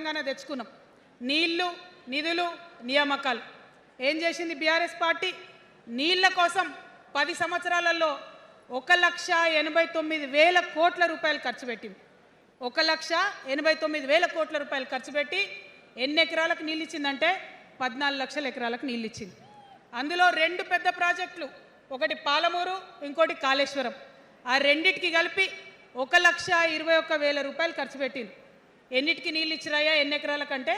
తెలంగాణ తెచ్చుకున్నాం. నీళ్లు, నిధులు, నియామకాలు ఏం చేసింది బీఆర్ఎస్ పార్టీ? నీళ్ల కోసం 10 సంవత్సరాలలో 1,89,000 కోట్ల రూపాయలు ఖర్చు పెట్టింది. 1,89,000 కోట్ల రూపాయలు ఖర్చు పెట్టి ఎన్ని ఎకరాలకు నీళ్ళు ఇచ్చిందంటే 14 లక్షల ఎకరాలకు నీళ్ళు ఇచ్చింది. అందులో 2 పెద్ద ప్రాజెక్టులు, ఒకటి పాలమూరు, ఇంకోటి కాళేశ్వరం. ఆ రెండిటికి కలిపి 1,21,000 రూపాయలు ఖర్చు పెట్టింది. ఎన్నిటికి నీళ్ళు ఇచ్చిరాయా? ఎన్ని ఎకరాలకంటే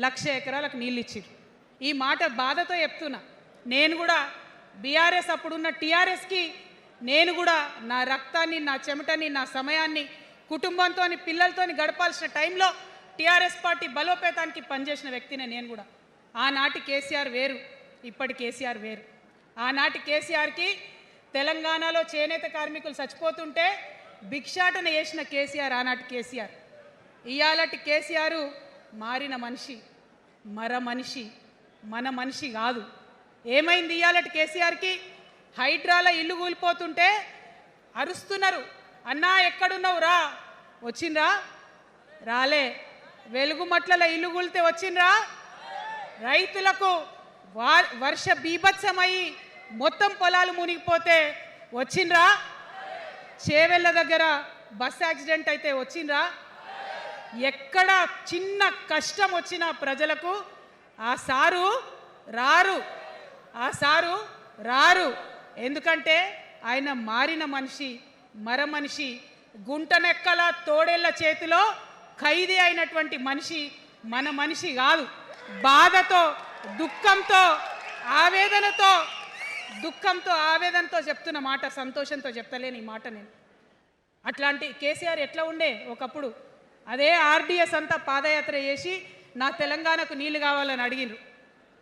1,00,000 ఎకరాలకు నీళ్ళు ఇచ్చింది. ఈ మాట బాధతో చెప్తున్నా. నేను కూడా బీఆర్ఎస్ అప్పుడున్న టీఆర్ఎస్కి నేను కూడా నా రక్తాన్ని, నా చెమటని, నా సమయాన్ని కుటుంబంతో పిల్లలతో గడపాల్సిన టైంలో టీఆర్ఎస్ పార్టీ బలోపేతానికి పనిచేసిన వ్యక్తినే నేను కూడా. ఆనాటి కేసీఆర్ వేరు, ఇప్పటి కేసీఆర్ వేరు. ఆనాటి కేసీఆర్కి తెలంగాణలో చేనేత కార్మికులు చచ్చిపోతుంటే భిక్షాటన చేసిన కేసీఆర్ ఆనాటి కేసీఆర్. ఇయాలటి కేసీఆర్ మారిన మనిషి, మనిషి, మన మనిషి కాదు. ఏమైంది ఇయాలటి కేసీఆర్కి? హైడ్రాలో ఇల్లు కూలిపోతుంటే అరుస్తున్నారు, అన్నా ఎక్కడున్నావు రా, వచ్చిండ్రా? రాలే. వెలుగుమట్లలో ఇల్లు కూలితే వచ్చిండ్రా? రైతులకు వర్ష బీభత్సమయ్యి మొత్తం పొలాలు మునిగిపోతే వచ్చిండ్రా? చేవెళ్ళ దగ్గర బస్ యాక్సిడెంట్ అయితే వచ్చిండ్రా? ఎక్కడ చిన్న కష్టం వచ్చినా ప్రజలకు ఆ సారు రారు, ఆ సారు రారు. ఎందుకంటే ఆయన మారిన మనిషి, మనిషి, గుంటనెక్కల తోడేళ్ల చేతిలో ఖైదీ అయినటువంటి మనిషి, మన మనిషి కాదు. బాధతో, దుఃఖంతో, ఆవేదనతో చెప్తున్న మాట, సంతోషంతో చెప్తలేని ఈ మాట నేను. అట్లాంటి కేసీఆర్ ఎట్లా ఉండే ఒకప్పుడు? అదే ఆర్డీఎస్ అంతా పాదయాత్ర చేసి నా తెలంగాణకు నీళ్లు కావాలని అడిగినారు.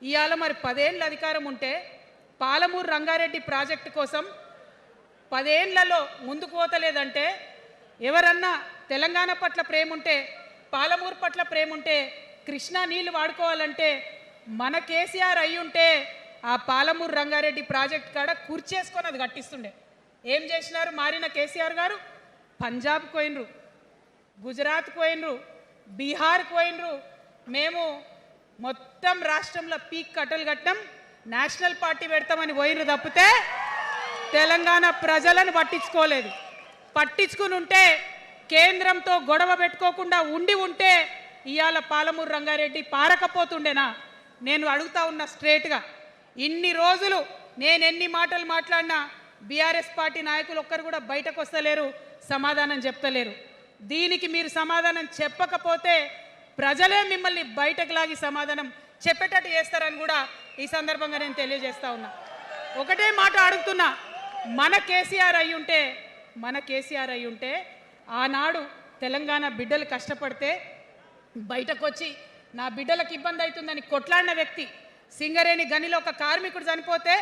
ఇవాళ మరి 10 ఏళ్ళ అధికారం ఉంటే పాలమూరు రంగారెడ్డి ప్రాజెక్టు కోసం 10 ఏళ్లలో ముందుకు పోతలేదంటే, ఎవరన్నా తెలంగాణ పట్ల ప్రేమ ఉంటే, పాలమూరు పట్ల ప్రేమ ఉంటే, కృష్ణా నీళ్లు వాడుకోవాలంటే మన కేసీఆర్ అయి ఉంటే ఆ పాలమూరు రంగారెడ్డి ప్రాజెక్ట్ కాడ కూర్చేసుకొని అది కట్టిస్తుండే. ఏం చేసినారు మారిన కేసీఆర్ గారు? పంజాబ్కి పోయినరు, గుజరాత్కి పోయినరు, బీహార్కి పోయినరు. మేము మొత్తం రాష్ట్రంలో పీక్ కట్టలు కట్టాం, నేషనల్ పార్టీ పెడతామని పోయినరు తప్పితే తెలంగాణ ప్రజలను పట్టించుకోలేదు. పట్టించుకుని ఉంటే, కేంద్రంతో గొడవ పెట్టుకోకుండా ఉంటే ఇవాళ పాలమూరు రంగారెడ్డి పారకపోతుండేనా? నేను అడుగుతా ఉన్నా స్ట్రేట్గా. ఇన్ని రోజులు నేను ఎన్ని మాటలు మాట్లాడినా బీఆర్ఎస్ పార్టీ నాయకులు ఒక్కరు కూడా బయటకు వస్తలేరు, సమాధానం చెప్తలేరు. దీనికి మీరు సమాధానం చెప్పకపోతే ప్రజలే మిమ్మల్ని బయటకు లాగి సమాధానం చెప్పేటట్టు చేస్తారని కూడా ఈ సందర్భంగా నేను తెలియజేస్తా ఉన్నా. ఒకటే మాట అడుగుతున్నా, మన కేసీఆర్ అయి ఉంటే ఆనాడు తెలంగాణ బిడ్డలు కష్టపడితే బయటకు వచ్చి నా బిడ్డలకు ఇబ్బంది అవుతుందని కొట్లాడిన వ్యక్తి, సింగరేణి గనిలో ఒక కార్మికుడు చనిపోతే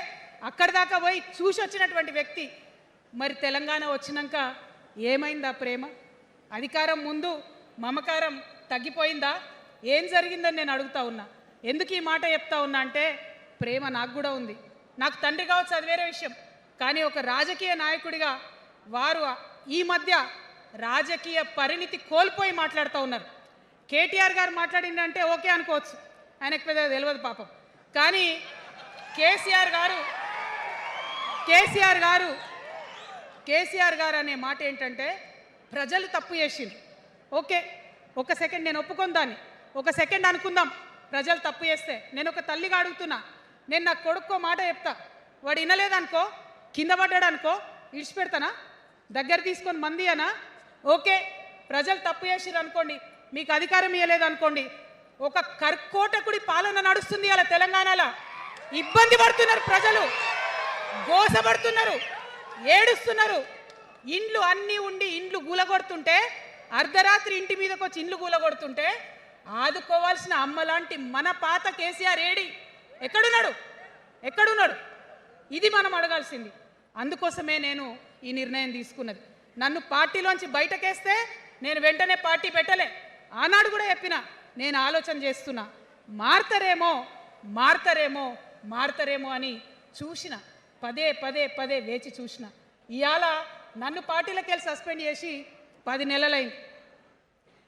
అక్కడి దాకా పోయి చూసి వచ్చినటువంటి వ్యక్తి. మరి తెలంగాణ వచ్చినాక ఏమైందా ప్రేమ? అధికారం ముందు మమకారం తగ్గిపోయిందా? ఏం జరిగిందని నేను అడుగుతా ఉన్నా. ఎందుకు ఈ మాట చెప్తా ఉన్నా అంటే, ప్రేమ నాకు కూడా ఉంది. నాకు తండ్రి కావచ్చు, అది వేరే విషయం. కానీ ఒక రాజకీయ నాయకుడిగా వారు ఈ మధ్య రాజకీయ పరిణితి కోల్పోయి మాట్లాడుతూ ఉన్నారు. కేటీఆర్ గారు మాట్లాడిందంటే ఓకే అనుకోవచ్చు, ఆయనకు పెద్దగా తెలియదు పాపం. కానీ కేసీఆర్ గారు అనే మాట ఏంటంటే, ప్రజలు తప్పు చేసిండ్రు. ఓకే, ఒక సెకండ్ నేను ఒప్పుకొని దాన్ని, ఒక సెకండ్ అనుకుందాం. ప్రజలు తప్పు చేస్తే నేను ఒక తల్లిగా అడుగుతున్నా. నేను నా కొడుకో మాట చెప్తా, వాడు వినలేదనుకో, కింద పడ్డాడు అనుకో, ఇడిచిపెడతానా? దగ్గర తీసుకొని మంది అనా? ఓకే, ప్రజలు తప్పు చేసిర్రు అనుకోండి, మీకు అధికారం ఇవ్వలేదు అనుకోండి, ఒక కర్కోటకుడి పాలన నడుస్తుంది అలా తెలంగాణలో. ఇబ్బంది పడుతున్నారు ప్రజలు, గోసపడుతున్నారు, ఏడుస్తున్నారు. ఇండ్లు అన్నీ ఉండి ఇండ్లు గూలగొడుతుంటే, అర్ధరాత్రి ఇంటి మీదకి వచ్చి ఇండ్లు గూలగొడుతుంటే ఆదుకోవాల్సిన అమ్మలాంటి మన పాత కేసీఆర్ ఏడి? ఎక్కడున్నాడు? ఇది మనం అడగాల్సింది. అందుకోసమే నేను ఈ నిర్ణయం తీసుకున్నది. నన్ను పార్టీలోంచి బయటకేస్తే నేను వెంటనే పార్టీ పెట్టలే. ఆనాడు కూడా చెప్పిన, నేను ఆలోచన చేస్తున్నా, మారతారేమో అని చూసిన, పదే వేచి చూసిన. ఇవాళ నన్ను పార్టీలోకి వెళ్ళి సస్పెండ్ చేసి 10 నెలలైంది.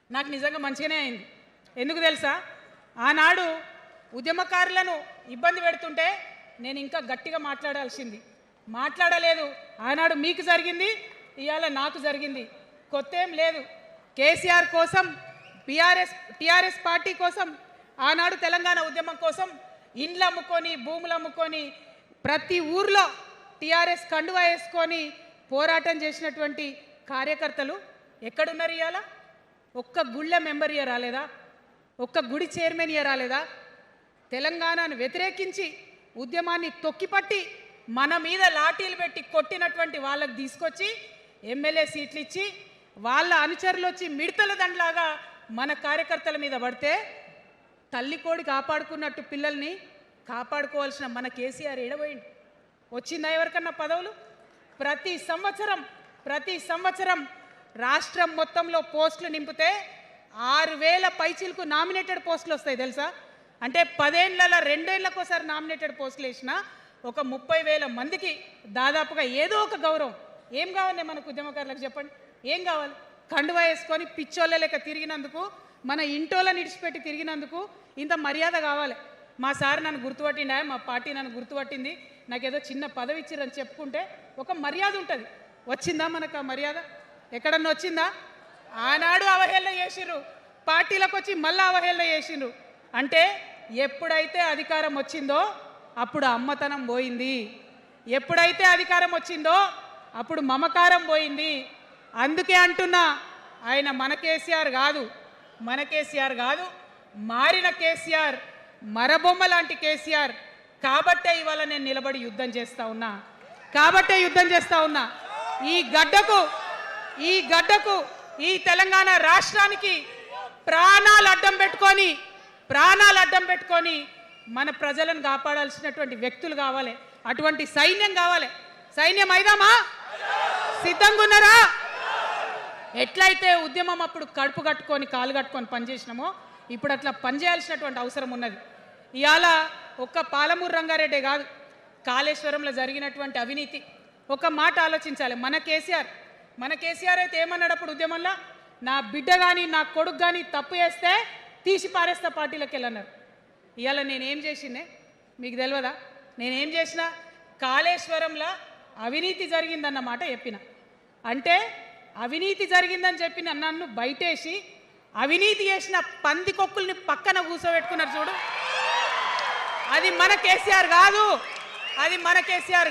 నాకు నిజంగా మంచిగానే అయింది. ఎందుకు తెలుసా? ఆనాడు ఉద్యమకారులను ఇబ్బంది పెడుతుంటే నేను ఇంకా గట్టిగా మాట్లాడలేదు. ఆనాడు మీకు జరిగింది, ఇవాళ నాకు జరిగింది. కొత్త ఏం లేదు. కేసీఆర్ కోసం, టీఆర్ఎస్ పార్టీ కోసం, ఆనాడు తెలంగాణ ఉద్యమం కోసం ఇండ్లు అమ్ముకొని, భూములు అమ్ముకొని, ప్రతి ఊర్లో టీఆర్ఎస్ కండువా వేసుకొని పోరాటం చేసినటువంటి కార్యకర్తలు ఎక్కడున్నారు ఇవాళ? ఒక్క గుళ్ళ మెంబర్ ఇయర్ రాలేదా? ఒక్క గుడి చైర్మన్ ఇయర్ రాలేదా? తెలంగాణను వ్యతిరేకించి ఉద్యమాన్ని తొక్కిపట్టి మన మీద లాఠీలు పెట్టి కొట్టినటువంటి వాళ్ళకి తీసుకొచ్చి ఎమ్మెల్యే సీట్లు ఇచ్చి వాళ్ళ అనుచరులు వచ్చి మిడతల దండలాగా మన కార్యకర్తల మీద పడితే తల్లి కోడి కాపాడుకున్నట్టు పిల్లల్ని కాపాడుకోవాల్సిన మన కేసీఆర్ ఏడబోయింది. వచ్చిందా ఎవరికన్నా పదవులు? ప్రతి సంవత్సరం రాష్ట్రం మొత్తంలో పోస్టులు నింపితే 6,000 పైచీలకు నామినేటెడ్ పోస్టులు వస్తాయి తెలుసా? అంటే 10 ఏళ్ళ 2 ఏళ్ళకోసారి నామినేటెడ్ పోస్టులు వేసిన ఒక 30,000 మందికి దాదాపుగా ఏదో ఒక గౌరవం. ఏం కావాలి మనకు ఉద్యమకారులకు చెప్పండి? ఏం కావాలి? కండువా వేసుకొని పిచ్చోళ్ళ లెక్క తిరిగినందుకు, మన ఇంటోళ్ళని ఇడిచిపెట్టి తిరిగినందుకు ఇంత మర్యాద కావాలి. మా సార్ నన్ను గుర్తుపట్టిండా, మా పార్టీ నన్ను గుర్తుపట్టింది, నాకేదో చిన్న పదవి ఇచ్చిరని చెప్పుకుంటే ఒక మర్యాద ఉంటుంది. వచ్చిందా మనకు ఆ మర్యాద? ఎక్కడన్నా వచ్చిందా? ఆనాడు అవహేళన చేసిర్రు, పార్టీలకు వచ్చి మళ్ళీ అవహేళన చేసిండ్రు. అంటే ఎప్పుడైతే అధికారం వచ్చిందో అప్పుడు అమ్మతనం పోయింది. ఎప్పుడైతే అధికారం వచ్చిందో అప్పుడు మమకారం పోయింది. అందుకే అంటున్నా, ఆయన మన కేసీఆర్ కాదు, మారిన కేసీఆర్, మరబొమ్మ లాంటి కేసీఆర్. కాబట్టే ఇవాళ నేను నిలబడి యుద్ధం చేస్తా ఉన్నా. ఈ గడ్డకు ఈ తెలంగాణ రాష్ట్రానికి ప్రాణాలు అడ్డం పెట్టుకొని మన ప్రజలను కాపాడాల్సినటువంటి వ్యక్తులు కావాలి. అటువంటి సైన్యం కావాలి. సైన్యం అయిదామా? సిద్ధంగా ఉన్నారా? ఎట్లయితే ఉద్యమం అప్పుడు కడుపు కట్టుకొని కాలు కట్టుకొని పనిచేసినామో ఇప్పుడు అట్లా పనిచేయాల్సినటువంటి అవసరం ఉన్నది. ఇవాళ ఒక్క పాలమూరు రంగారెడ్డే కాదు, కాళేశ్వరంలో జరిగినటువంటి అవినీతి ఒక మాట ఆలోచించాలి. మన కేసీఆర్ అయితే ఏమన్నాడు అప్పుడు ఉద్యమంలో? నా బిడ్డ కానీ నా కొడుకు కానీ తప్పు చేస్తే తీసి పారేస్తా పార్టీలకు వెళ్ళన్నారు. ఇవాళ నేనేం చేసిందే మీకు తెలియదా? నేనేం చేసిన? కాళేశ్వరంలో అవినీతి జరిగిందన్న మాట చెప్పిన. అంటే అవినీతి జరిగిందని చెప్పిన నన్ను బయటేసి అవినీతి చేసిన పందికొక్కుల్ని పక్కన కూర్చోబెట్టుకున్నారు చూడు. అది మన కేసీఆర్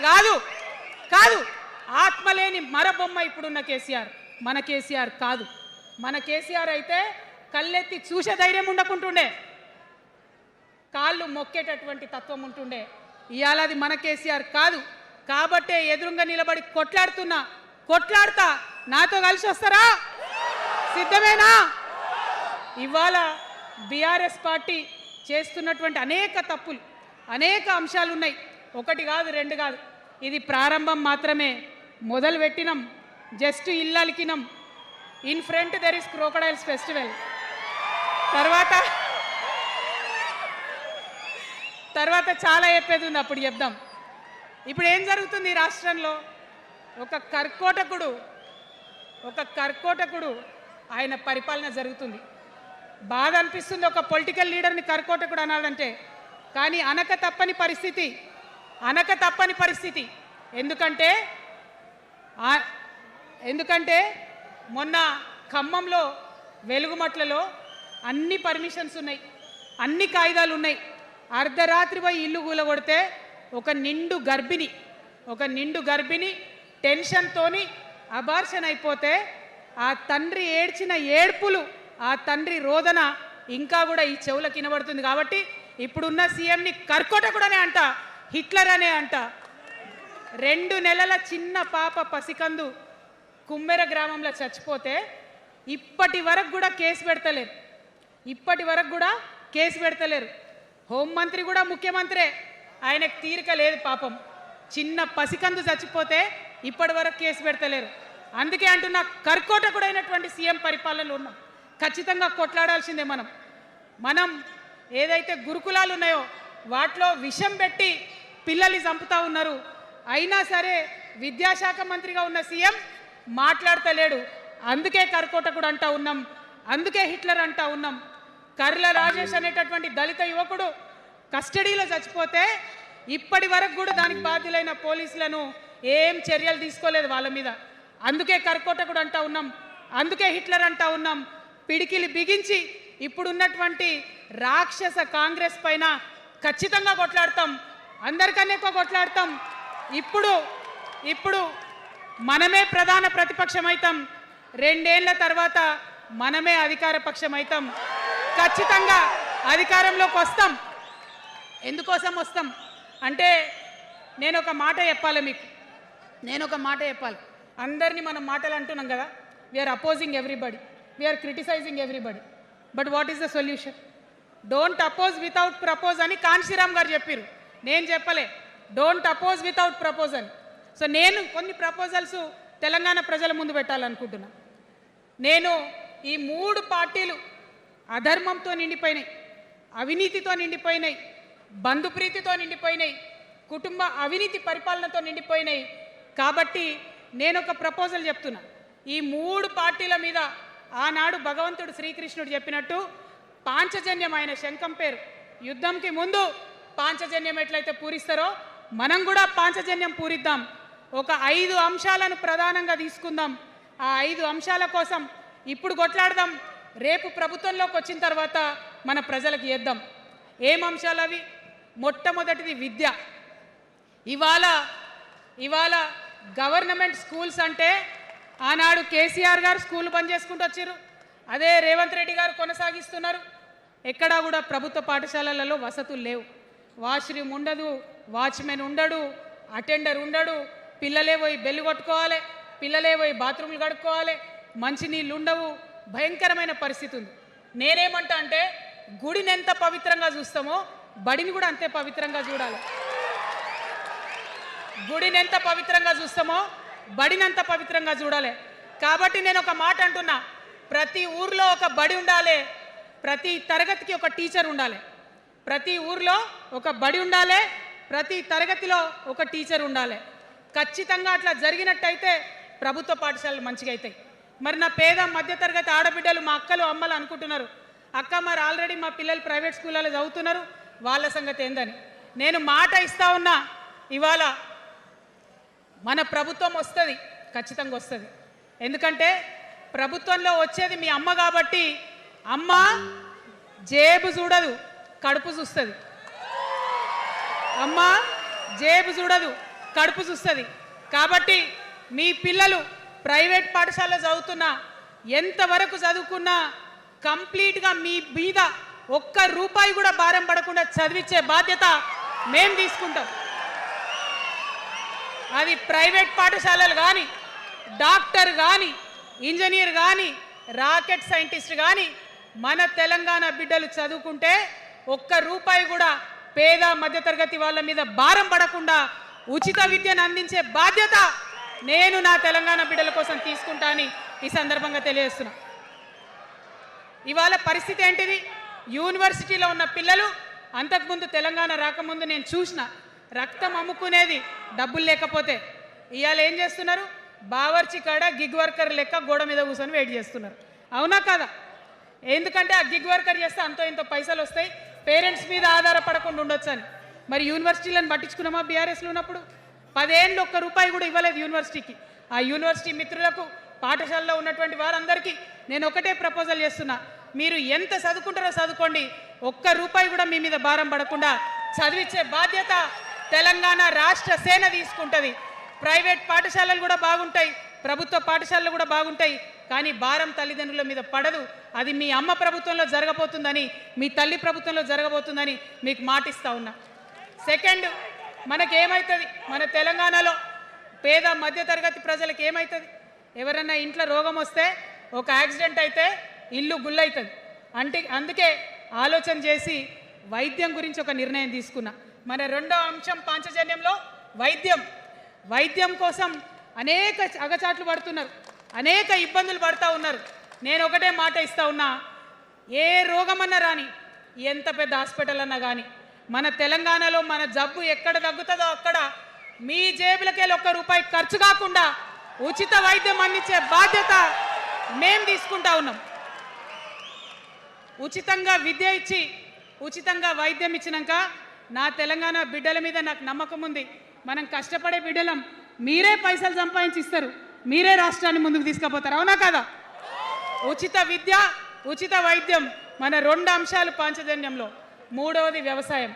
కాదు. ఆత్మలేని మరబొమ్మ ఇప్పుడున్న కేసీఆర్. మన కేసీఆర్ కాదు. మన కేసీఆర్ అయితే కళ్ళెత్తి చూసే ధైర్యం ఉండకుంటుండే, కాళ్ళు మొక్కేటటువంటి తత్వం ఉంటుండే. ఇవాళ అది మన కేసీఆర్ కాదు. కాబట్టే ఎదురుగా నిలబడి కొట్లాడుతా. నాతో కలిసి వస్తారా? సిద్ధమేనా? ఇవాళ బీఆర్ఎస్ పార్టీ చేస్తున్నటువంటి అనేక తప్పులు, అనేక అంశాలు ఉన్నాయి. ఒకటి కాదు, రెండు కాదు. ఇది ప్రారంభం మాత్రమే. మొదలు పెట్టినాం, జస్ట్ ఇల్లలికినాం. In front there is crocodiles festival. తర్వాత చాలా చెప్పేది ఉంది, అప్పుడు చెప్దాం. ఇప్పుడు ఏం జరుగుతుంది రాష్ట్రంలో? ఒక కర్కోటకుడు ఆయన పరిపాలన జరుగుతుంది. బాధ అనిపిస్తుంది ఒక పొలిటికల్ లీడర్ని కర్కోటకుడు అనాలంటే. కానీ అనక తప్పని పరిస్థితి. ఎందుకంటే మొన్న ఖమ్మంలో వెలుగుమట్లలో అన్ని పర్మిషన్స్ ఉన్నాయి, అన్ని కాయిదాలు ఉన్నాయి. అర్ధరాత్రి పోయి ఇల్లు కూలగొడితే ఒక నిండు గర్భిణి టెన్షన్తోని అబార్షన్ అయిపోతే ఆ తండ్రి ఏడ్చిన ఏడ్పులు, ఆ తండ్రి రోదన ఇంకా కూడా ఈ చెవులకు వినబడుతుంది. కాబట్టి ఇప్పుడున్న సీఎంని కర్కోటకుడనే అంట, హిట్లర్ అనే అంట. 2 నెలల చిన్న పాప పసికందు కుమ్మెర గ్రామంలో చచ్చిపోతే ఇప్పటి వరకు కూడా కేసు పెడతలేరు. హోంమంత్రి కూడా ముఖ్యమంత్రే, ఆయనకు తీరిక లేదు పాపం. చిన్న పసికందు చచ్చిపోతే ఇప్పటి వరకు కేసు పెడతలేరు. అందుకే అంటున్నా, కర్కోటకుడైనటువంటి సీఎం పరిపాలనలో ఉన్నాం. ఖచ్చితంగా కొట్లాడాల్సిందే. మనం ఏదైతే గురుకులాలు ఉన్నాయో వాటిలో విషం పెట్టి పిల్లల్ని చంపుతా ఉన్నారు. అయినా సరే విద్యాశాఖ మంత్రిగా ఉన్న సీఎం మాట్లాడతలేడు. అందుకే కర్కోటకుడు అంటా ఉన్నాం, అందుకే హిట్లర్ అంటా ఉన్నాం. కర్ల రాజేష్ అనేటటువంటి దళిత యువకుడు కస్టడీలో చచ్చిపోతే ఇప్పటి వరకు కూడా దానికి బాధ్యులైన పోలీసులను ఏం చర్యలు తీసుకోలేదు వాళ్ళ మీద. అందుకే కర్కోటకుడు అంటా ఉన్నాం, అందుకే హిట్లర్ అంటా ఉన్నాం. పిడికిలి బిగించి ఇప్పుడున్నటువంటి రాక్షస కాంగ్రెస్ పైన ఖచ్చితంగా కొట్లాడతాం, అందరికన్నా ఎక్కువ కొట్లాడతాం. ఇప్పుడు మనమే ప్రధాన ప్రతిపక్షం అవుతాం, 2 ఏళ్ల తర్వాత మనమే అధికార పక్షం అవుతాం. ఖచ్చితంగా అధికారంలోకి వస్తాం. ఎందుకోసం వస్తాం అంటే నేను ఒక మాట చెప్పాలి మీకు, అందరినీ మనం మాటలు అంటున్నాం కదా, we are opposing everybody, we are criticizing everybody, but what is the solution? Don't oppose without propose అని కాన్షీరామ్ గారు చెప్పారు, నేను చెప్పలే. డోంట్ అపోజ్ వితౌట్ ప్రపోజ్ అని. సో నేను కొన్ని ప్రపోజల్స్ తెలంగాణ ప్రజల ముందు పెట్టాలనుకుంటున్నా. నేను ఈ 3 పార్టీలు అధర్మంతో నిండిపోయినాయి, అవినీతితో నిండిపోయినాయి, బంధుప్రీతితో నిండిపోయినాయి, కుటుంబ అవినీతి పరిపాలనతో నిండిపోయినాయి. కాబట్టి నేను ఒక ప్రపోజల్ చెప్తున్నా. ఈ 3 పార్టీల మీద ఆనాడు భగవంతుడు శ్రీకృష్ణుడు చెప్పినట్టు పాంచజన్యం, ఆయన శంఖం పేరు, యుద్ధంకి ముందు పాంచజన్యం ఎట్లయితే పూరిస్తారో మనం కూడా పాంచజన్యం పూరిద్దాం. ఒక 5 అంశాలను ప్రధానంగా తీసుకుందాం. ఆ 5 అంశాల కోసం ఇప్పుడు కొట్లాడదాం, రేపు ప్రభుత్వంలోకి వచ్చిన తర్వాత మన ప్రజలకు ఇద్దాం. ఏం అంశాలు అవి? మొట్టమొదటిది విద్య. ఇవాళ గవర్నమెంట్ స్కూల్స్ అంటే ఆనాడు కేసీఆర్ గారు స్కూల్ బంద్ చేసుకుంటూ వచ్చారు, అదే రేవంత్ రెడ్డి గారు కొనసాగిస్తున్నారు. ఎక్కడా కూడా ప్రభుత్వ పాఠశాలలలో వసతులు లేవు, వాష్రూమ్ ఉండదు, వాచ్మెన్ ఉండడు, అటెండర్ ఉండడు, పిల్లలే పోయి బెల్లు కొట్టుకోవాలి, పిల్లలే పోయి బాత్రూమ్లు కడుక్కోవాలి, మంచినీళ్ళు ఉండవు, భయంకరమైన పరిస్థితి ఉంది. నేనేమంటా అంటే గుడిని ఎంత పవిత్రంగా చూస్తామో బడిని కూడా అంతే పవిత్రంగా చూడాలి. గుడిని ఎంత పవిత్రంగా చూస్తామో బడిని అంత పవిత్రంగా చూడాలి. కాబట్టి నేను ఒక మాట అంటున్నా, ప్రతి ఊర్లో ఒక బడి ఉండాలి, ప్రతి తరగతికి ఒక టీచర్ ఉండాలి, ప్రతి ఊర్లో ఒక బడి ఉండాలి, ప్రతి తరగతిలో ఒక టీచర్ ఉండాలి. ఖచ్చితంగా అట్లా జరిగినట్టయితే ప్రభుత్వ పాఠశాలలు మంచిగా అవుతాయి. మరి నా పేద మధ్యతరగతి ఆడబిడ్డలు, మా అక్కలు అమ్మలు అనుకుంటున్నారు, అక్క మరి ఆల్రెడీ మా పిల్లలు ప్రైవేట్ స్కూళ్ళలో చదువుతున్నారు, వాళ్ళ సంగతి ఏందని. నేను మాట ఇస్తా ఉన్నా, ఇవాళ మన ప్రభుత్వం వస్తుంది, ఖచ్చితంగా వస్తుంది. ఎందుకంటే ప్రభుత్వంలో వచ్చేది మీ అమ్మ కాబట్టి అమ్మ జేబు చూడదు, కడుపు చూస్తుంది. అమ్మ జేబు చూడదు, కడుపు చూస్తుంది. కాబట్టి మీ పిల్లలు ప్రైవేట్ పాఠశాలలో చదువుతున్నా, ఎంతవరకు చదువుకున్నా కంప్లీట్గా మీ మీద ఒక్క రూపాయి కూడా భారం పడకుండా చదివించే బాధ్యత మేము తీసుకుంటాం. అది ప్రైవేట్ పాఠశాలలు కానీ, డాక్టర్ కానీ, ఇంజనీర్ కానీ, రాకెట్ సైంటిస్ట్ కానీ మన తెలంగాణ బిడ్డలు చదువుకుంటే ఒక్క రూపాయి కూడా పేద మధ్యతరగతి వాళ్ళ మీద భారం పడకుండా ఉచిత విద్యను అందించే బాధ్యత నేను నా తెలంగాణ బిడ్డల కోసం తీసుకుంటా అని ఈ సందర్భంగా తెలియజేస్తున్నా. ఇవాళ పరిస్థితి ఏంటిది? యూనివర్సిటీలో ఉన్న పిల్లలు అంతకుముందు తెలంగాణ రాకముందు నేను చూసిన రక్తం అమ్ముకునేది డబ్బులు లేకపోతే. ఇవాళ ఏం చేస్తున్నారు? బావర్చి కాడ గిగ్ వర్కర్ లెక్క గోడ మీద కూర్చొని వెయిట్ చేస్తున్నారు. అవునా కదా? ఎందుకంటే ఆ గిగ్ వర్కర్ చేస్తే అంతో ఇంతో పైసలు వస్తాయి, పేరెంట్స్ మీద ఆధారపడకుండా ఉండొచ్చు అని. మరి యూనివర్సిటీలను పట్టించుకున్నామా? బీఆర్ఎస్లో ఉన్నప్పుడు 10 ఏళ్ళు ఒక్క రూపాయి కూడా ఇవ్వలేదు యూనివర్సిటీకి. ఆ యూనివర్సిటీ మిత్రులకు, పాఠశాలలో ఉన్నటువంటి వారందరికీ నేను ఒకటే ప్రపోజల్ చేస్తున్నా, మీరు ఎంత చదువుకుంటారో చదువుకోండి, ఒక్క రూపాయి కూడా మీ మీద భారం పడకుండా చదివించే బాధ్యత తెలంగాణ రాష్ట్ర సేన తీసుకుంటుంది. ప్రైవేట్ పాఠశాలలు కూడా బాగుంటాయి, ప్రభుత్వ పాఠశాలలు కూడా బాగుంటాయి, కానీ భారం తల్లిదండ్రుల మీద పడదు. అది మీ అమ్మ ప్రభుత్వంలో జరగబోతుందని, మీ తల్లి ప్రభుత్వంలో జరగబోతుందని మీకు మాటిస్తా ఉన్నా. సెకండ్, మనకేమవుతుంది? మన తెలంగాణలో పేద మధ్యతరగతి ప్రజలకు ఏమవుతుంది? ఎవరన్నా ఇంట్లో రోగం వస్తే, ఒక యాక్సిడెంట్ అయితే ఇల్లు గుల్లవుతుంది. అందుకే ఆలోచన చేసి వైద్యం గురించి ఒక నిర్ణయం తీసుకున్నా. మన రెండో అంశం పాంచజన్యంలో వైద్యం కోసం అనేక అగచాట్లు పడుతున్నారు, అనేక ఇబ్బందులు పడుతూ ఉన్నారు. నేను ఒకటే మాట ఇస్తా ఉన్నా, ఏ రోగమన్నా రాని, ఎంత పెద్ద హాస్పిటల్ అన్నా కానీ, మన తెలంగాణలో మన జబ్బు ఎక్కడ తగ్గుతుందో అక్కడ మీ జేబులకెళ్ళి ఒక్క రూపాయి ఖర్చు కాకుండా ఉచిత వైద్యం అందించే బాధ్యత మేము తీసుకుంటా ఉన్నాం. ఉచితంగా విద్య ఇచ్చి ఉచితంగా వైద్యం ఇచ్చినాక నా తెలంగాణ బిడ్డల మీద నాకు నమ్మకం ఉంది. మనం కష్టపడే బిడ్డలం, మీరే పైసలు సంపాదించి ఇస్తారు, మీరే రాష్ట్రాన్ని ముందుకు తీసుకుపోతారు. అవునా కదా? ఉచిత విద్య, ఉచిత వైద్యం మన 2 అంశాలు పాంచజన్యంలో. మూడవది వ్యవసాయం.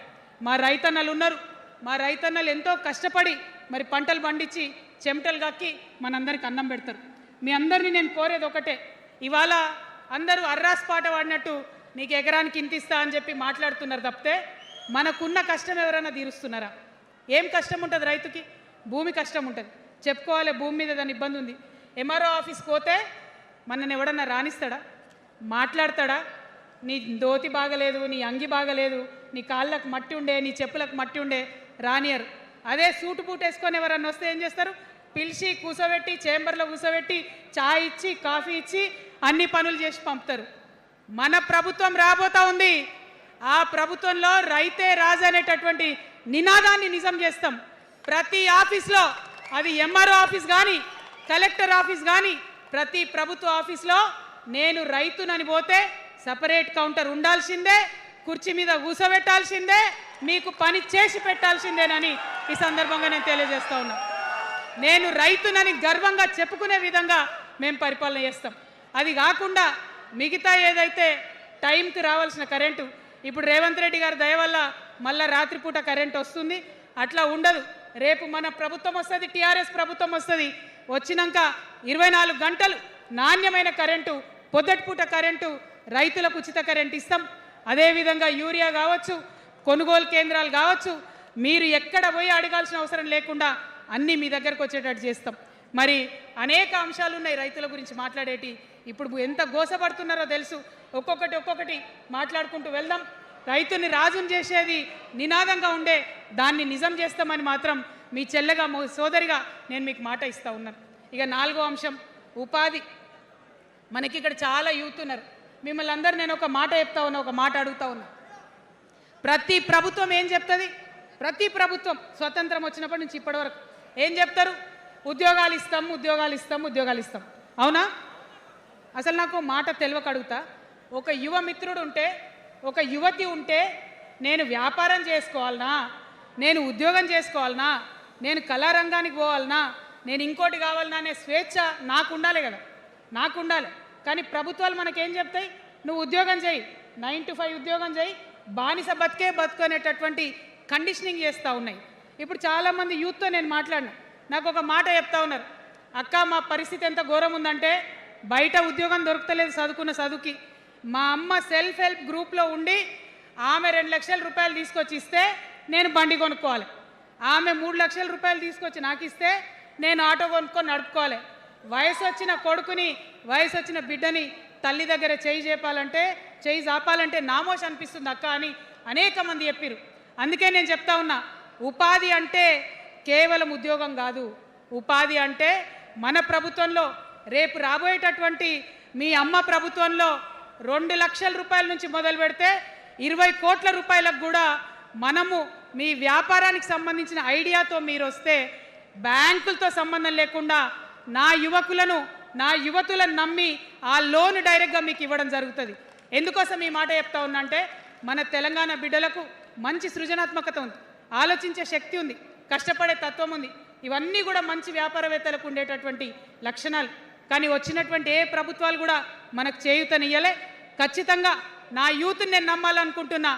మా రైతన్నలు ఉన్నారు, మా రైతన్నలు ఎంతో కష్టపడి మరి పంటలు పండించి చెమటలు కక్కి మనందరికి అన్నం పెడతారు. మీ అందరినీ నేను కోరేది ఒకటే, ఇవాళ అందరూ అర్రాస్ పాట పాడినట్టు నీకు ఎకరానికి ఇంత ఇస్తా అని చెప్పి మాట్లాడుతున్నారు తప్పితే మనకున్న కష్టం ఎవరైనా తీరుస్తున్నారా? ఏం కష్టం ఉంటుంది రైతుకి? భూమి కష్టం ఉంటుంది, చెప్పుకోవాలి. భూమి మీద దాని ఇబ్బంది ఉంది. ఎంఆర్ఓ ఆఫీస్కి పోతే మనని ఎవడన్నా రాణిస్తాడా? మాట్లాడతాడా? నీ దోతి బాగలేదు, నీ అంగి బాగలేదు, నీ కాళ్ళకు మట్టి ఉండే, నీ చెప్పులకు మట్టి ఉండే రానియరు. అదే సూటు బూట్ వేసుకొని ఎవరన్నా వస్తే ఏం చేస్తారు? పిలిచి కూసోబెట్టి చేంబర్లో కూసోబెట్టి చాయ్ ఇచ్చి కాఫీ ఇచ్చి అన్ని పనులు చేసి పంపుతారు. మన ప్రభుత్వం రాబోతా ఉంది. ఆ ప్రభుత్వంలో రైతే రాజు అనేటటువంటి నినాదాన్ని నిజం చేస్తాం. ప్రతి ఆఫీస్లో, అది ఎంఆర్ఓ ఆఫీస్ కానీ కలెక్టర్ ఆఫీస్ కానీ ప్రతి ప్రభుత్వ ఆఫీస్లో నేను రైతునని పోతే సపరేట్ కౌంటర్ ఉండాల్సిందే, కుర్చీ మీద కూసోబెట్టాల్సిందే, మీకు పని చేసి పెట్టాల్సిందేనని ఈ సందర్భంగా నేను తెలియజేస్తా ఉన్నా. నేను రైతునని గర్వంగా చెప్పుకునే విధంగా మేము పరిపాలన చేస్తాం. అది కాకుండా మిగతా ఏదైతే టైంకి రావాల్సిన కరెంటు, ఇప్పుడు రేవంత్ రెడ్డి గారి దయ వల్ల మళ్ళీ రాత్రిపూట కరెంట్ వస్తుంది. అట్లా ఉండదు. రేపు మన ప్రభుత్వం వస్తుంది, టీఆర్ఎస్ ప్రభుత్వం వస్తుంది. వచ్చినాక 24 గంటలు నాణ్యమైన కరెంటు, పొద్దుటిపూట కరెంటు, రైతులకు ఉచిత కరెంట్ ఇస్తాం. అదేవిధంగా యూరియా కావచ్చు, కొనుగోలు కేంద్రాలు కావచ్చు, మీరు ఎక్కడ పోయి అడగాల్సిన అవసరం లేకుండా అన్నీ మీ దగ్గరకు వచ్చేటట్టు చేస్తాం. మరి అనేక అంశాలు ఉన్నాయి రైతుల గురించి మాట్లాడేటి. ఇప్పుడు ఎంత గోసపడుతున్నారో తెలుసు. ఒక్కొక్కటి మాట్లాడుకుంటూ వెళ్దాం. రైతుని రాజుని చేసేది నినాదంగా ఉండే దాన్ని నిజం చేస్తామని మాత్రం మీ చెల్లెగా సోదరిగా నేను మీకు మాట ఇస్తూ ఉన్నాను. ఇక 4వ అంశం ఉపాధి. మనకి ఇక్కడ చాలా యూత్ ఉన్నారు. మిమ్మల్ని అందరూ నేను ఒక మాట చెప్తా ఉన్నా, ఒక మాట అడుగుతా ఉన్నా. ప్రతి ప్రభుత్వం ఏం చెప్తుంది? ప్రతి ప్రభుత్వం స్వతంత్రం వచ్చినప్పటి నుంచి ఇప్పటి వరకు ఏం చెప్తారు? ఉద్యోగాలు ఇస్తాం, ఉద్యోగాలు ఇస్తాం, ఉద్యోగాలు ఇస్తాం. అవునా? అసలు నాకు మాట తెలియక అడుగుతా. ఒక యువ మిత్రుడు ఉంటే, ఒక యువతి ఉంటే నేను వ్యాపారం చేసుకోవాలనా, నేను ఉద్యోగం చేసుకోవాలనా, నేను కళారంగానికి పోవాలనా, నేను ఇంకోటి కావాలనా అనే స్వేచ్ఛ నాకు ఉండాలి కదా, నాకు ఉండాలి. కానీ ప్రభుత్వాలు మనకేం చెప్తాయి? నువ్వు ఉద్యోగం చేయి, 9 to 5 ఉద్యోగం చేయి, బానిస బతుకు అనేటటువంటి కండిషనింగ్ చేస్తూ ఉన్నాయి. ఇప్పుడు చాలామంది యూత్తో నేను మాట్లాడినా, నాకు ఒక మాట చెప్తా ఉన్నారు. అక్క, మా పరిస్థితి ఎంత ఘోరం ఉందంటే బయట ఉద్యోగం దొరుకుతలేదు చదువుకున్న చదువుకి. మా అమ్మ సెల్ఫ్ హెల్ప్ గ్రూప్లో ఉండి ఆమె 2 లక్షల రూపాయలు తీసుకొచ్చి ఇస్తే నేను బండి కొనుక్కోవాలి. ఆమె 3 లక్షల రూపాయలు తీసుకొచ్చి నాకు ఇస్తే నేను ఆటో కొనుక్కొని నడుపుకోవాలి. వయసు వచ్చిన కొడుకుని, వయసు వచ్చిన బిడ్డని తల్లి దగ్గర చేయి జాపాలంటే నామోష్ అనిపిస్తుంది అక్క అని అనేక మంది చెప్పారు. అందుకే నేను చెప్తా ఉన్నా, ఉపాధి అంటే కేవలం ఉద్యోగం కాదు. ఉపాధి అంటే మన ప్రభుత్వంలో, రేపు రాబోయేటటువంటి మీ అమ్మ ప్రభుత్వంలో 2 లక్షల రూపాయల నుంచి మొదలు పెడితే 20 కోట్ల రూపాయలకు కూడా మనము మీ వ్యాపారానికి సంబంధించిన ఐడియాతో మీరు వస్తే బ్యాంకులతో సంబంధం లేకుండా నా యువకులను, నా యువతులను నమ్మి ఆ లోన్ డైరెక్ట్గా మీకు ఇవ్వడం జరుగుతుంది. ఎందుకోసం ఈ మాట చెప్తా ఉన్నా అంటే, మన తెలంగాణ బిడ్డలకు మంచి సృజనాత్మకత ఉంది, ఆలోచించే శక్తి ఉంది, కష్టపడే తత్వం ఉంది. ఇవన్నీ కూడా మంచి వ్యాపారవేత్తలకు ఉండేటటువంటి లక్షణాలు. కానీ వచ్చినటువంటి ఏ ప్రభుత్వాలు కూడా మనకు చేయూతనియ్యలే. ఖచ్చితంగా నా యూత్ని నేను నమ్మాలనుకుంటున్నా,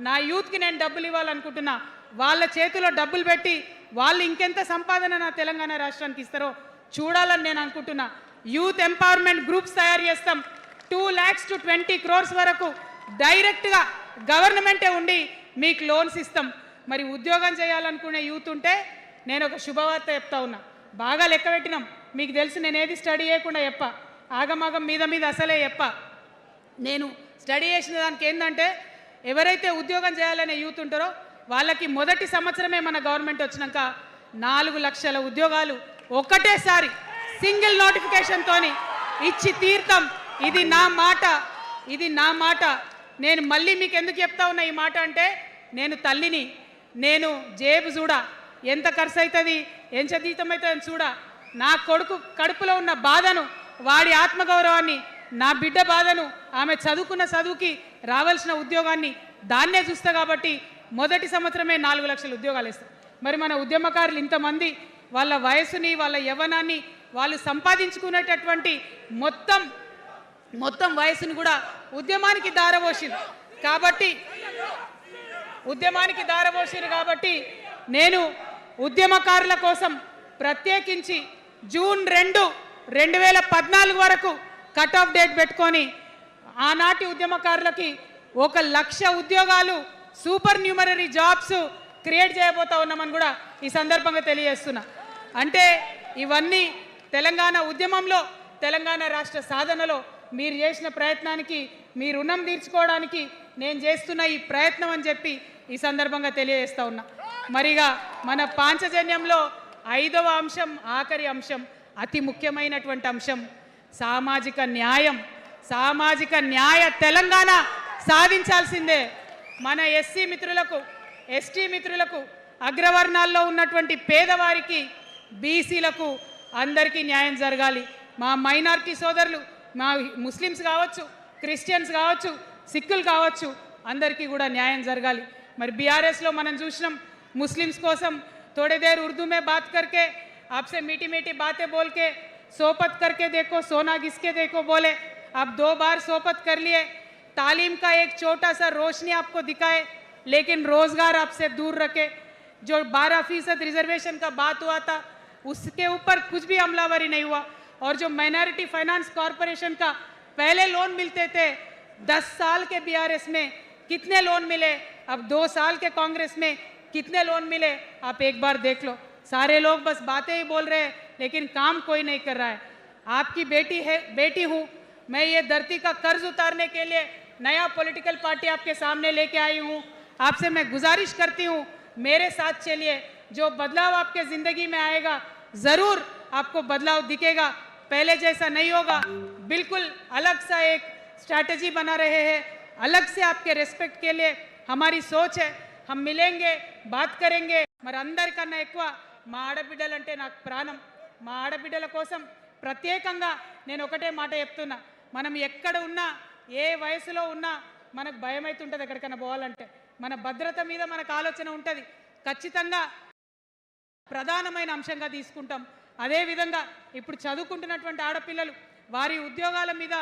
నా యూత్కి నేను డబ్బులు ఇవ్వాలనుకుంటున్నా. వాళ్ళ చేతిలో డబ్బులు పెట్టి వాళ్ళు ఇంకెంత సంపాదన నా తెలంగాణ రాష్ట్రానికి ఇస్తారో చూడాలని నేను అనుకుంటున్నా. యూత్ ఎంపవర్మెంట్ గ్రూప్స్ తయారు చేస్తాం. 2 lakhs to 20 crores వరకు డైరెక్ట్గా గవర్నమెంటే ఉండి మీకు లోన్స్ ఇస్తాం. మరి ఉద్యోగం చేయాలనుకునే యూత్ ఉంటే నేను ఒక శుభవార్త చెప్తా ఉన్నా. బాగా లెక్క పెట్టినాం. మీకు తెలుసు, నేను ఏది స్టడీ చేయకుండా చెప్పా, ఆగమాగం మీద అసలే చెప్పా. నేను స్టడీ చేసిన దానికి ఏంటంటే, ఎవరైతే ఉద్యోగం చేయాలనే యూత్ ఉంటారో వాళ్ళకి మొదటి సంవత్సరమే మన గవర్నమెంట్ వచ్చినాక 4 లక్షల ఉద్యోగాలు ఒక్కటేసారి సింగిల్ నోటిఫికేషన్తోని ఇచ్చి తీర్థం. ఇది నా మాట, ఇది నా మాట. నేను మళ్ళీ మీకు ఎందుకు చెప్తా ఉన్నా ఈ మాట అంటే, నేను తల్లిని, నేను జేబు చూడా, ఎంత ఖర్చు అవుతుంది, ఎంత జీతం అవుతుంది చూడా, నా కొడుకు కడుపులో ఉన్న బాధను, వాడి ఆత్మగౌరవాన్ని నా బిడ్డ బాధను, ఆమె చదువుకున్న చదువుకి రావాల్సిన ఉద్యోగాన్ని దాన్నే చూస్తా కాబట్టి మొదటి సంవత్సరమే 4 లక్షల ఉద్యోగాలు ఇస్తాం. మరి మన ఉద్యమకారులు ఇంతమంది వాళ్ళ వయసుని, వాళ్ళ యవ్వనాన్ని, వాళ్ళు సంపాదించుకునేటటువంటి మొత్తం వయసును కూడా ఉద్యమానికి దారపోసింది కాబట్టి నేను ఉద్యమకారుల కోసం ప్రత్యేకించి జూన్ 2, 2014 వరకు కట్ ఆఫ్ డేట్ పెట్టుకొని ఆనాటి ఉద్యమకారులకి 1,00,000 ఉద్యోగాలు, సూపర్ న్యూమరరీ జాబ్స్ క్రియేట్ చేయబోతా ఉన్నామని కూడా ఈ సందర్భంగా తెలియజేస్తున్నా. అంటే ఇవన్నీ తెలంగాణ ఉద్యమంలో, తెలంగాణ రాష్ట్ర సాధనలో మీరు చేసిన ప్రయత్నానికి, మీ రుణం తీర్చుకోవడానికి నేను చేస్తున్న ఈ ప్రయత్నం అని చెప్పి ఈ సందర్భంగా తెలియజేస్తా ఉన్నా. మరిగా మన పాంచజన్యంలో 5వ అంశం, ఆఖరి అంశం, అతి ముఖ్యమైనటువంటి అంశం సామాజిక న్యాయం. సామాజిక న్యాయ తెలంగాణ సాధించాల్సిందే. మన ఎస్సీ మిత్రులకు, ఎస్టీ మిత్రులకు, అగ్రవర్ణాల్లో ఉన్నటువంటి పేదవారికి, బీసీలకు అందరికీ న్యాయం జరగాలి. మా మైనారిటీ సోదరులు, మా ముస్లిమ్స్ కావచ్చు, క్రిస్టియన్స్ కావచ్చు, సిక్కులు కావచ్చు, అందరికీ కూడా న్యాయం జరగాలి. మరి బీఆర్ఎస్లో మనం చూసినాం, ముస్లిమ్స్ కోసం थोड़ी देर उर्दू में बात करके, आपसे मीठी मीठी बातें बोल के, सोपत करके देखो सोना घिसके देखो बोले. आप 2 बार सोपत कर लिए, तालीम का एक छोटा सा रोशनी आपको दिखाए, लेकिन रोजगार आपसे दूर रखे. जो 12% रिजर्वेशन का बात हुआ था उसके ऊपर कुछ भी अमलावरी नहीं हुआ. और जो माइनॉरिटी फाइनेंस कॉरपोरेशन का पहले लोन मिलते थे, 10 साल के बीआरएस में कितने लोन मिले, अब 2 साल के कांग्रेस में कितने लोन मिले, आप एक बार देख लो. सारे लोग बस बातें ही बोल रहे हैं लेकिन काम कोई नहीं कर रहा है. आपकी बेटी हूँ मैं, ये धरती का कर्ज उतारने के लिए नया पॉलिटिकल पार्टी आपके सामने लेके आई हूँ. आपसे मैं गुजारिश करती हूँ, मेरे साथ चलिए. जो बदलाव आपके ज़िंदगी में आएगा ज़रूर आपको बदलाव दिखेगा. पहले जैसा नहीं होगा. बिल्कुल अलग सा एक स्ट्रैटेजी बना रहे हैं, अलग से आपके रेस्पेक्ट के लिए हमारी सोच है. हम मिलेंगे, बात करेंगे. మరి అందరికన్నా ఎక్కువ మా ఆడబిడ్డలంటే నాకు ప్రాణం. మా ఆడబిడ్డల కోసం ప్రత్యేకంగా నేను ఒకటే మాట చెప్తున్నా, మనం ఎక్కడ ఉన్నా, ఏ వయసులో ఉన్నా మనకు భయం అవుతుంటుంది ఎక్కడికన్నా పోవాలంటే. మన భద్రత మీద మనకు ఆలోచన ఉంటుంది, ఖచ్చితంగా ప్రధానమైన అంశంగా తీసుకుంటాం. అదేవిధంగా ఇప్పుడు చదువుకుంటున్నటువంటి ఆడపిల్లలు, వారి ఉద్యోగాల మీద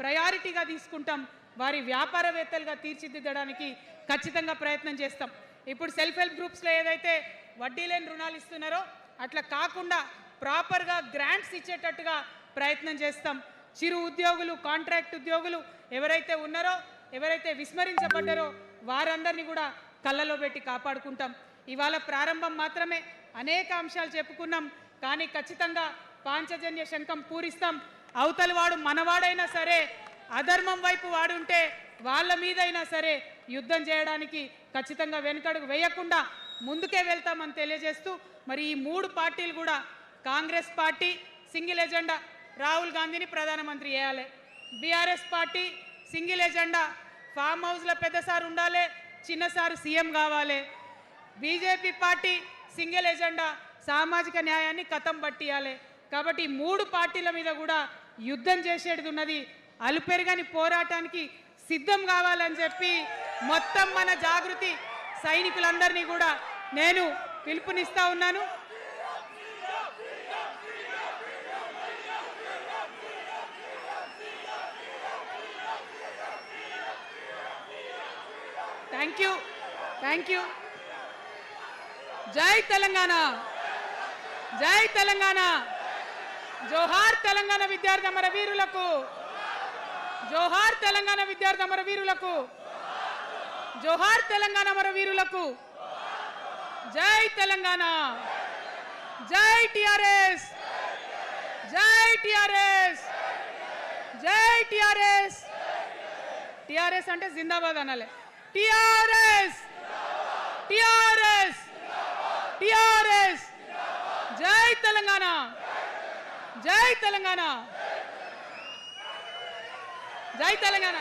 ప్రయారిటీగా తీసుకుంటాం. వారి వ్యాపారవేత్తలుగా తీర్చిదిద్దడానికి ఖచ్చితంగా ప్రయత్నం చేస్తాం. ఇప్పుడు సెల్ఫ్ హెల్ప్ గ్రూప్స్లో ఏదైతే వడ్డీ లేని రుణాలు ఇస్తున్నారో అట్లా కాకుండా ప్రాపర్గా గ్రాంట్స్ ఇచ్చేటట్టుగా ప్రయత్నం చేస్తాం. చిరు ఉద్యోగులు, కాంట్రాక్ట్ ఉద్యోగులు ఎవరైతే ఉన్నారో, ఎవరైతే విస్మరించబడ్డారో వారందరినీ కూడా కళ్ళలో పెట్టి కాపాడుకుంటాం. ఇవాళ ప్రారంభం మాత్రమే, అనేక అంశాలు చెప్పుకున్నాం, కానీ ఖచ్చితంగా పాంచజన్య శంఖం పూరిస్తాం. అవతలి వాడు మనవాడైనా సరే, అధర్మం వైపు వాడుంటే వాళ్ళ మీదైనా సరే యుద్ధం చేయడానికి ఖచ్చితంగా వెనుకడుగు వేయకుండా ముందుకే వెళ్తామని తెలియజేస్తూ, మరి ఈ 3 పార్టీలు కూడా, Congress party single agenda, Rahul గాంధీని ప్రధానమంత్రి చేయాలి. BRS party single agenda, farm హౌస్లో పెద్దసారి ఉండాలి, చిన్నసారి సీఎం కావాలి. బీజేపీ పార్టీ సింగిల్ ఎజెండా, సామాజిక న్యాయాన్ని కథం పట్టియాలి. కాబట్టి 3 పార్టీల మీద కూడా యుద్ధం చేసేది ఉన్నది. అలుపెరగని పోరాటానికి సిద్ధం కావాలని చెప్పి మొత్తం మన జాగృతి సైనికులందరినీ కూడా నేను పిలుపునిస్తా ఉన్నాను. Thank you. జై తెలంగాణ, జై తెలంగాణ. జోహార్ తెలంగాణ విద్యార్థి అమరవీరులకు, జోహార్ తెలంగాణ విద్యార్థి అమరవీరులకు, జోహార్ తెలంగాణ అమరవీరులకు. జై తెలంగాణ, జై టిఆర్ఎస్, జై టిఆర్ఎస్, జై టిఆర్ఎస్. టిఆర్ఎస్ అంటే జిందాబాద్ అనాలి. TRS, TRS, TRS. జై తెలంగాణ, జై తెలంగాణ, జై తెలంగాణ.